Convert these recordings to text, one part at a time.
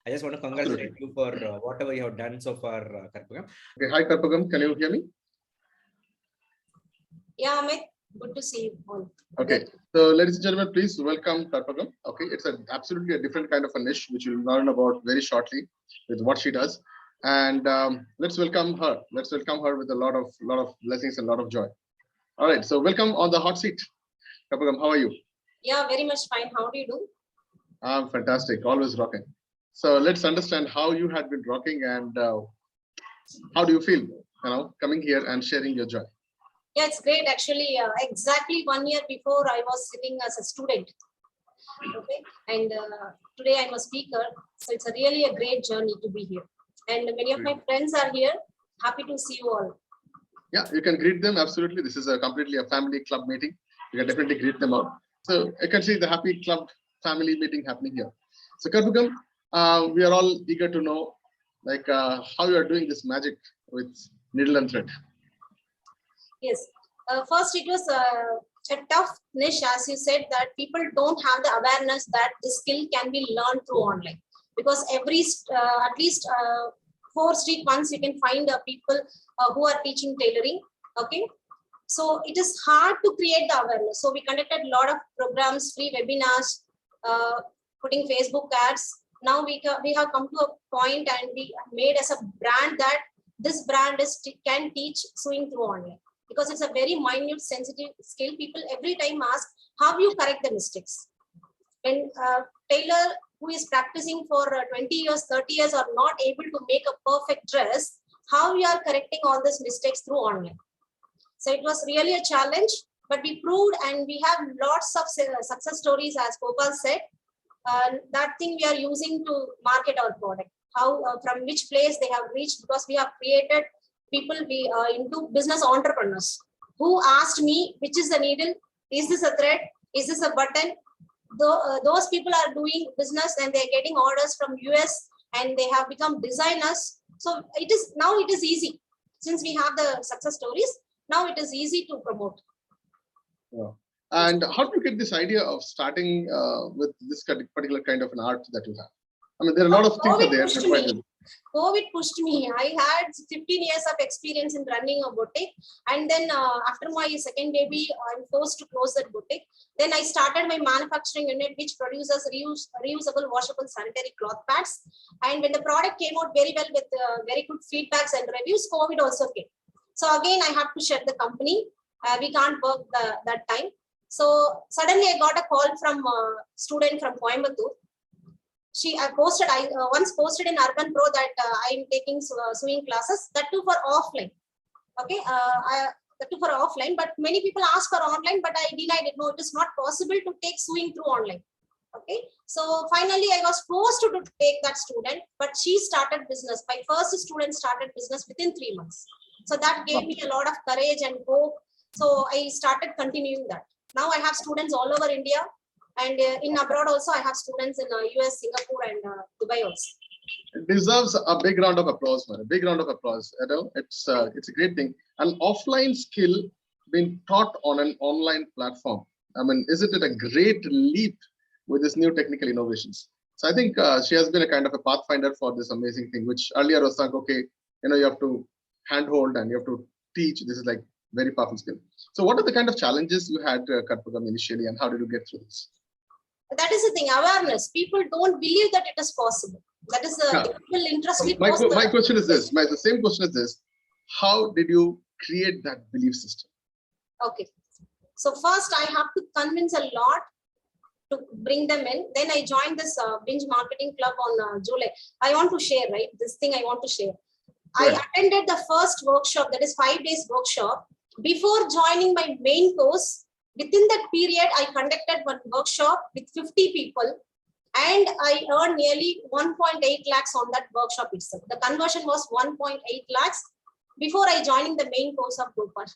I just want to congratulate you for whatever you have done so far, Karpagam. Okay, hi Karpagam, can you hear me? Yeah, Amit, good to see you all. Okay, so ladies and gentlemen, please welcome Karpagam. Okay, it's absolutely a different kind of a niche which you'll learn about very shortly with what she does. And let's welcome her. Let's welcome her with a lot of blessings and a lot of joy. All right, so welcome on the hot seat. Karpagam, how are you? Yeah, very much fine. How do you do? I'm fantastic, always rocking. So let's understand how you had been rocking and how do you feel, coming here and sharing your joy? Yeah, it's great. Actually, exactly 1 year before I was sitting as a student. Okay, and today I'm a speaker. So it's really a great journey to be here. And many of my friends are here. Happy to see you all. Yeah, you can greet them. Absolutely. This is completely a family club meeting. You can definitely greet them out. So I can see the happy club family meeting happening here. So Karpagam, we are all eager to know how you are doing this magic with needle and thread. Yes. First, it was a tough niche, as you said, that people don't have the awareness that this skill can be learned through online. Because every, at least 4 street once, you can find people who are teaching tailoring. Okay. So it is hard to create the awareness. So we conducted a lot of programs, free webinars, putting Facebook ads. Now we have come to a point and we made as a brand that this brand can teach sewing through online. Because it's a very minute, sensitive skill. People every time ask, how you correct the mistakes? When tailor who is practicing for 20 years, 30 years are not able to make a perfect dress, how we are correcting all these mistakes through online? So it was really a challenge, but we proved, and we have lots of success stories, as Gopal said. That thing we are using to market our product. How from which place they have reached, because we have created people into business entrepreneurs who asked me, which is the needle, is this a thread, is this a button? Those people are doing business and they're getting orders from US and they have become designers. So it is easy. Since we have the success stories, now it is easy to promote. Yeah. And how do you get this idea of starting with this particular kind of an art that you have? I mean, there are a lot of things are there. COVID pushed me. I had 15 years of experience in running a boutique. And then after my second baby, I'm forced to close that boutique. Then I started my manufacturing unit, which produces reusable, washable sanitary cloth pads. And when the product came out very well with very good feedbacks and reviews, COVID also came. So again, I have to shut the company. We can't work that time. So suddenly I got a call from a student from Coimbatore. I once posted in Urban Pro that I'm taking sewing classes, that too for offline. Okay, that too for offline, but many people ask for online, but I denied it. No, it is not possible to take sewing through online. Okay, so finally I was forced to take that student, but she started business. My first student started business within 3 months. So that gave me a lot of courage and hope. So I started continuing that. Now I have students all over India. And in abroad also, I have students in US, Singapore, and Dubai also. It deserves a big round of applause, man. A big round of applause. It's a great thing. An offline skill being taught on an online platform. I mean, isn't it a great leap with this new technical innovations? So I think she has been a kind of a pathfinder for this amazing thing, which earlier was like, okay, you have to handhold and you have to teach. This is like very powerful skill. So what are the kind of challenges you had, Karpagam, initially, and how did you get through this? That is the thing, awareness. People don't believe that it is possible. That is the interest. My question is this. The same question is this. How did you create that belief system? Okay. So first I have to convince a lot to bring them in. Then I joined this Binge Marketing Club on July. I want to share, right? This thing I want to share. Right. I attended the first workshop, that is 5 days workshop. Before joining my main course, within that period, I conducted one workshop with 50 people and I earned nearly 1.8 lakhs on that workshop itself. The conversion was 1.8 lakhs before I joining the main course of Gopal.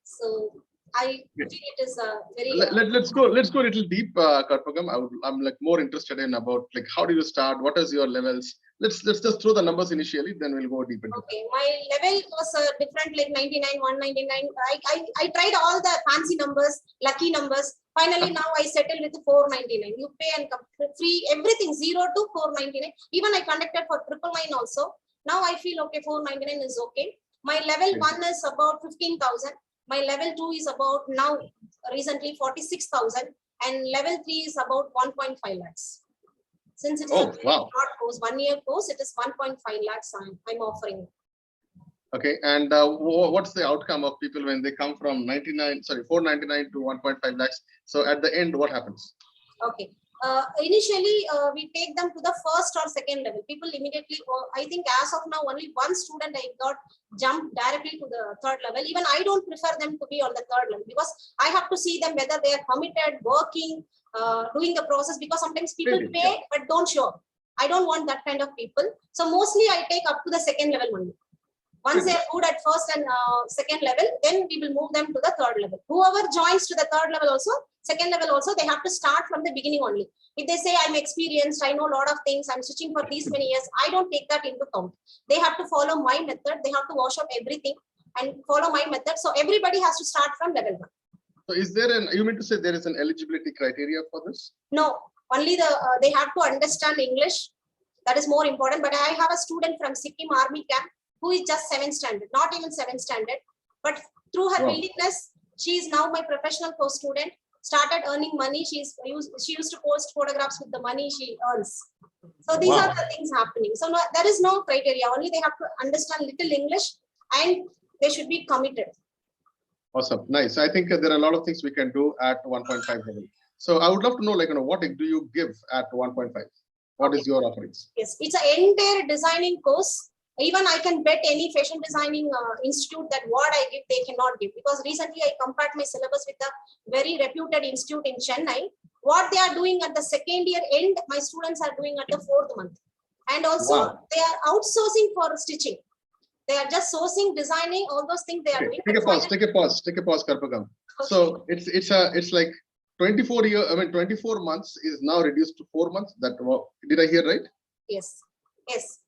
So I feel it is a very. Let's go a little deep, Karpagam. I'm like more interested in about like how do you start? What is your levels? Let's just throw the numbers initially, then we'll go deep into. Okay, my level was different, like 99, 199. I tried all the fancy numbers, lucky numbers, Finally, now I settle with 499. You pay and come free, everything 0 to 499. Even I conducted for 999 also. Now I feel okay, 499 is okay. My level 1 is about 15,000. My level 2 is about now recently 46,000. And level 3 is about 1.5 lakhs. Since it is a very short course, 1 year course, it is 1.5 lakhs I'm offering. Okay, and what's the outcome of people when they come from 499 to 1.5 lakhs? So at the end, what happens? Okay. Initially, we take them to the first or second level. People immediately, I think as of now, only one student I got jumped directly to the third level. Even I don't prefer them to be on the third level because I have to see them whether they are committed, working, doing the process, because sometimes people pay but don't show up. I don't want that kind of people. So mostly I take up to the second level only. Once they are good at first and second level, then we will move them to the third level. Whoever joins to the third level also, second level also, they have to start from the beginning only. If they say, I'm experienced, I know a lot of things, I'm switching for these many years, I don't take that into account. They have to follow my method. They have to wash up everything and follow my method. So everybody has to start from level 1. So is there you mean to say there is an eligibility criteria for this? No, only they have to understand English. That is more important. But I have a student from Sikkim Army camp who is just 7th standard, not even 7th standard, but through her willingness, she is now my professional course student, started earning money. She used to post photographs with the money she earns. So these are the things happening. So no, there is no criteria, only they have to understand little English and they should be committed. Awesome, nice. I think there are a lot of things we can do at 1.5 level. So I would love to know, what do you give at 1.5? What is your offerings? Yes, it's an entire designing course. Even I can bet any fashion designing institute that what I give, they cannot give. Because recently I compared my syllabus with a very reputed institute in Chennai. What they are doing at the second year end, my students are doing at the 4th month. And also they are outsourcing for stitching. They are just sourcing, designing, all those things they are doing. Take a pause, Karpagam. Okay. So it's like 24 months is now reduced to 4 months. That did I hear right? Yes. Yes.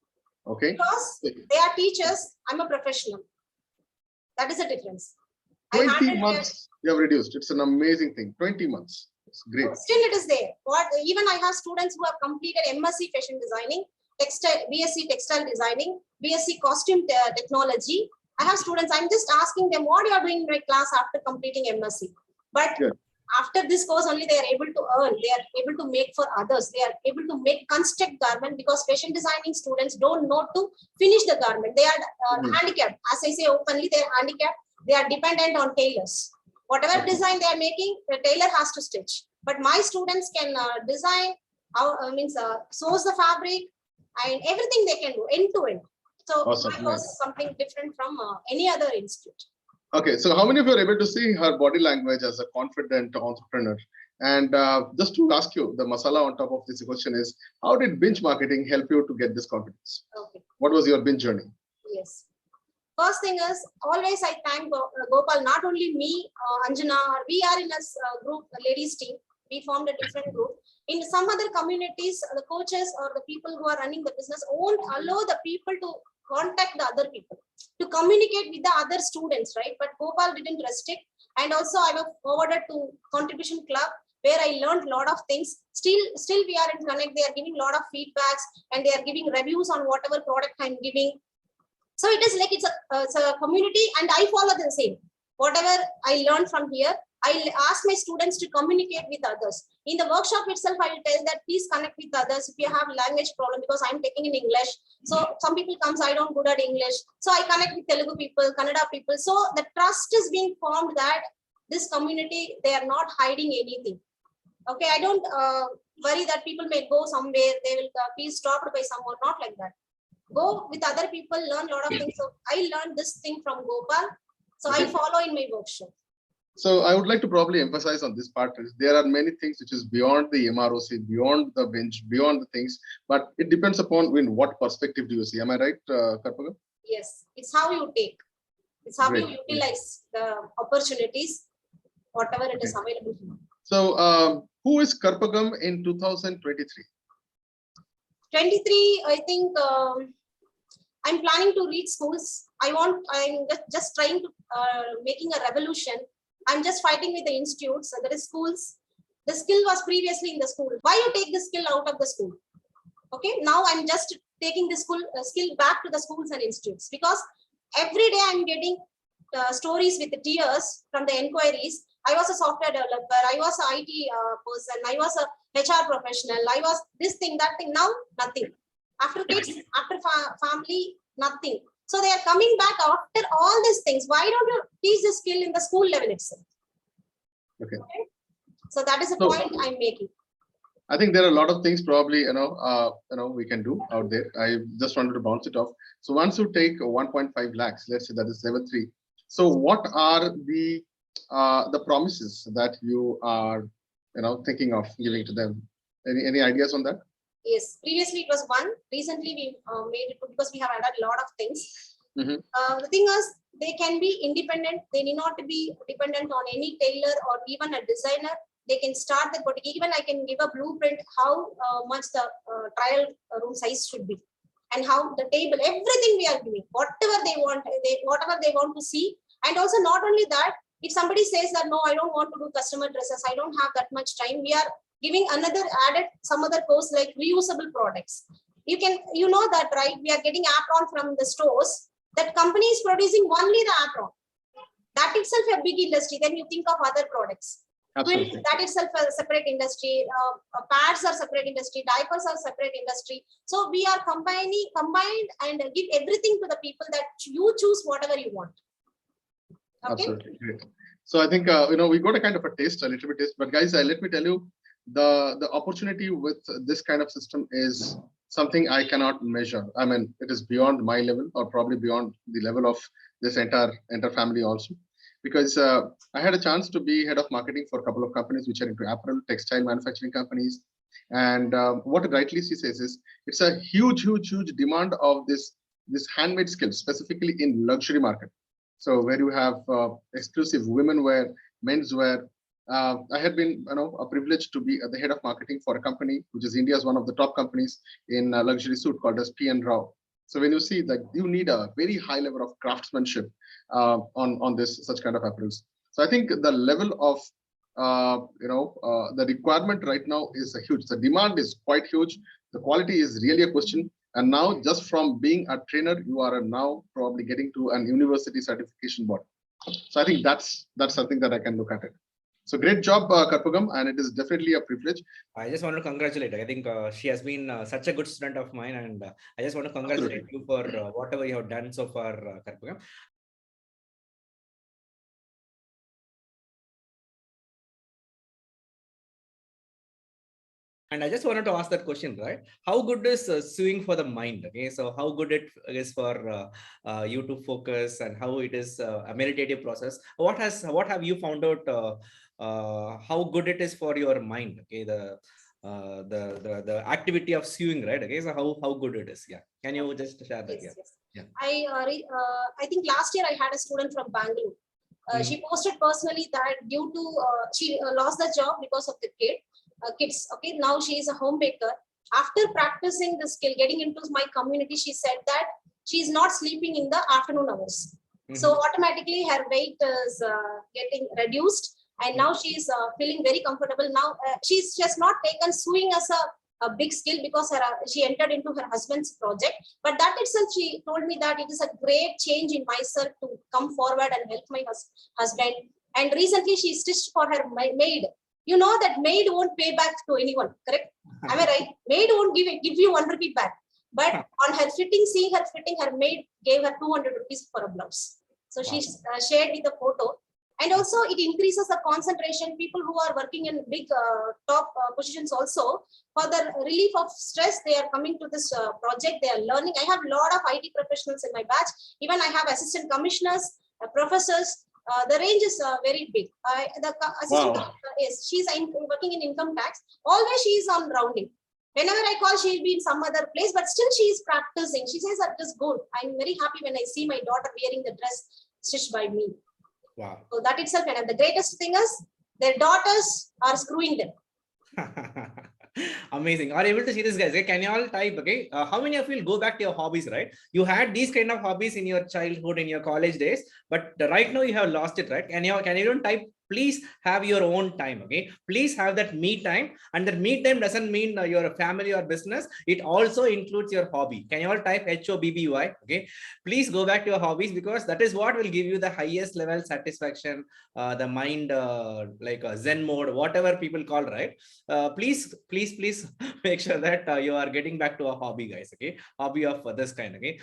Okay. Because they are teachers, I'm a professional. That is the difference. 20 months you have reduced. It's an amazing thing. 20 months. It's great. Still it is there. Even I have students who have completed MSc fashion designing, BSc textile designing, BSc costume technology. I have students, I'm just asking them what you are doing in my class after completing MSc. But after this course only they are able to earn, they are able to make for others, they are able to make construct garment, because fashion designing students don't know to finish the garment. They are handicapped. As I say openly, they are handicapped. They are dependent on tailors. Whatever design they are making, the tailor has to stitch. But my students can design, source the fabric and everything they can do end to end. So my course is something different from any other institute. Okay, so how many of you are able to see her body language as a confident entrepreneur? And just to ask you, the masala on top of this question is, how did binge marketing help you to get this confidence? Okay. What was your binge journey? Yes. First thing is, always I thank Gopal, not only me, Anjana, we are in a group, a ladies team. We formed a different group. In some other communities, the coaches or the people who are running the business won't allow the people to contact the other people, to communicate with the other students, right? But Gopal didn't restrict. And also I was forwarded to Contribution Club, where I learned a lot of things. Still we are in connect. They are giving a lot of feedbacks and they are giving reviews on whatever product I'm giving. So it is like it's a community, and I follow the same. Whatever I learned from here, I ask my students to communicate with others. In the workshop itself, I will tell that please connect with others if you have language problem, because I'm taking in English. So some people comes, I don't good at English. So I connect with Telugu people, Kannada people. So the trust is being formed that this community, they are not hiding anything. Okay, I don't worry that people may go somewhere, they will be stopped by someone, not like that. Go with other people, learn a lot of things. So I learned this thing from Gopal. So I follow in my workshop. So I would like to probably emphasize on this part is there are many things which is beyond the MROC, beyond the binge, beyond the things, but it depends upon in what perspective do you see. Am I right, Karpagam? Yes, it's how you take. It's how you utilize the opportunities, whatever it is available. So who is Karpagam in 2023? 23, I think I'm planning to reach schools. I'm just trying to making a revolution. I'm just fighting with the institutes. There is schools. The skill was previously in the school. Why you take the skill out of the school? Okay, now I'm just taking the skill back to the schools and institutes, because every day I'm getting stories with the tears from the inquiries. I was a software developer, I was an IT person, I was a HR professional, I was this thing, that thing. Now nothing. After kids, after family, nothing. So they are coming back after all these things. Why don't you teach the skill in the school level itself? Okay. So that is the point I'm making. I think there are a lot of things probably we can do out there. I just wanted to bounce it off. So once you take 1.5 lakhs, let's say that is level 3. So what are the promises that you are thinking of giving to them? Any ideas on that? Yes, previously it was 1. Recently we made it 2 because we have added a lot of things. The thing is, they can be independent. They need not be dependent on any tailor or even a designer. They can start the boutique. Even I can give a blueprint how much the trial room size should be, and how the table, everything we are doing, whatever they want, whatever they want to see. And also not only that, if somebody says that no, I don't want to do customer dresses, I don't have that much time, we are giving another some other course like reusable products. You know that, right? We are getting apron from the stores. That company is producing only the apron. That itself a big industry. Then you think of other products. Absolutely. That itself a separate industry. Pads are separate industry. Diapers are separate industry. So we are combined and give everything to the people that you choose whatever you want. Okay? Absolutely. Great. So I think we got a kind of a little bit taste. But guys, let me tell you, the opportunity with this kind of system is something I cannot measure. I mean, it is beyond my level, or probably beyond the level of this entire family also. Because I had a chance to be head of marketing for a couple of companies which are into apparel, textile manufacturing companies. And what rightly she says is, it's a huge demand of this handmade skills, specifically in luxury market. So where you have exclusive women wear, men's wear. I had been a privilege to be the head of marketing for a company which is India's one of the top companies in luxury suit called as P and Rao. So when you see that, you need a very high level of craftsmanship on this such kind of apparels. So I think the level of the requirement right now is huge. The demand is quite huge. The quality is really a question. And now, just from being a trainer, you are now probably getting to an university certification board. So I think that's something that I can look at it. So great job, Karpagam, and it is definitely a privilege. I just want to congratulate her. I think she has been such a good student of mine, and I just want to congratulate you for whatever you have done so far, Karpagam. And I just wanted to ask that question, right? How good is sewing for the mind? Okay, so how good it is for you to focus, and how it is a meditative process. What have you found out? How good it is for your mind? Okay, the activity of sewing, right? Okay, so how good it is? Yeah, can you just share that? Yes, yes. Yeah. I think last year I had a student from Bangalore. She posted personally that due to she lost the job because of the kids. Okay, now she is a homemaker. After practicing the skill, getting into my community, she said that she is not sleeping in the afternoon hours. So automatically her weight is getting reduced, and now she is feeling very comfortable. Now she has not taken sewing as a big skill because she entered into her husband's project, but that itself, she told me that it is a great change in myself to come forward and help my husband. And recently she stitched for her maid. You know that maid won't pay back to anyone, correct? Am I right? Maid won't give you 1 rupee back, but on her fitting, seeing her fitting, her maid gave her 200 rupees for a blouse. So she shared with the photo. And also it increases the concentration. People who are working in big top positions also, for the relief of stress, they are coming to this project. They are learning. I have a lot of IT professionals in my batch. Even I have assistant commissioners, professors. The range is very big. The assistant is she's working in income tax. Always she is on rounding. Whenever I call, she'll be in some other place, but still she is practicing. She says that is good. I'm very happy when I see my daughter wearing the dress stitched by me. Wow. So that itself, and the greatest thing is their daughters are screwing them. Amazing. Are able to see this, guys? Okay? Can you all type? Okay, how many of you will go back to your hobbies? Right, you had these kind of hobbies in your childhood, in your college days, but right now you have lost it. Right? Can you type please have your own time. Okay, please have that me time, and that me time doesn't mean your family or business. It also includes your hobby. Can you all type HOBBY? Okay, please go back to your hobbies, because that is what will give you the highest level satisfaction, the mind, like zen mode, whatever people call, right? Please make sure that you are getting back to a hobby, guys. Okay, hobby of this kind. Okay,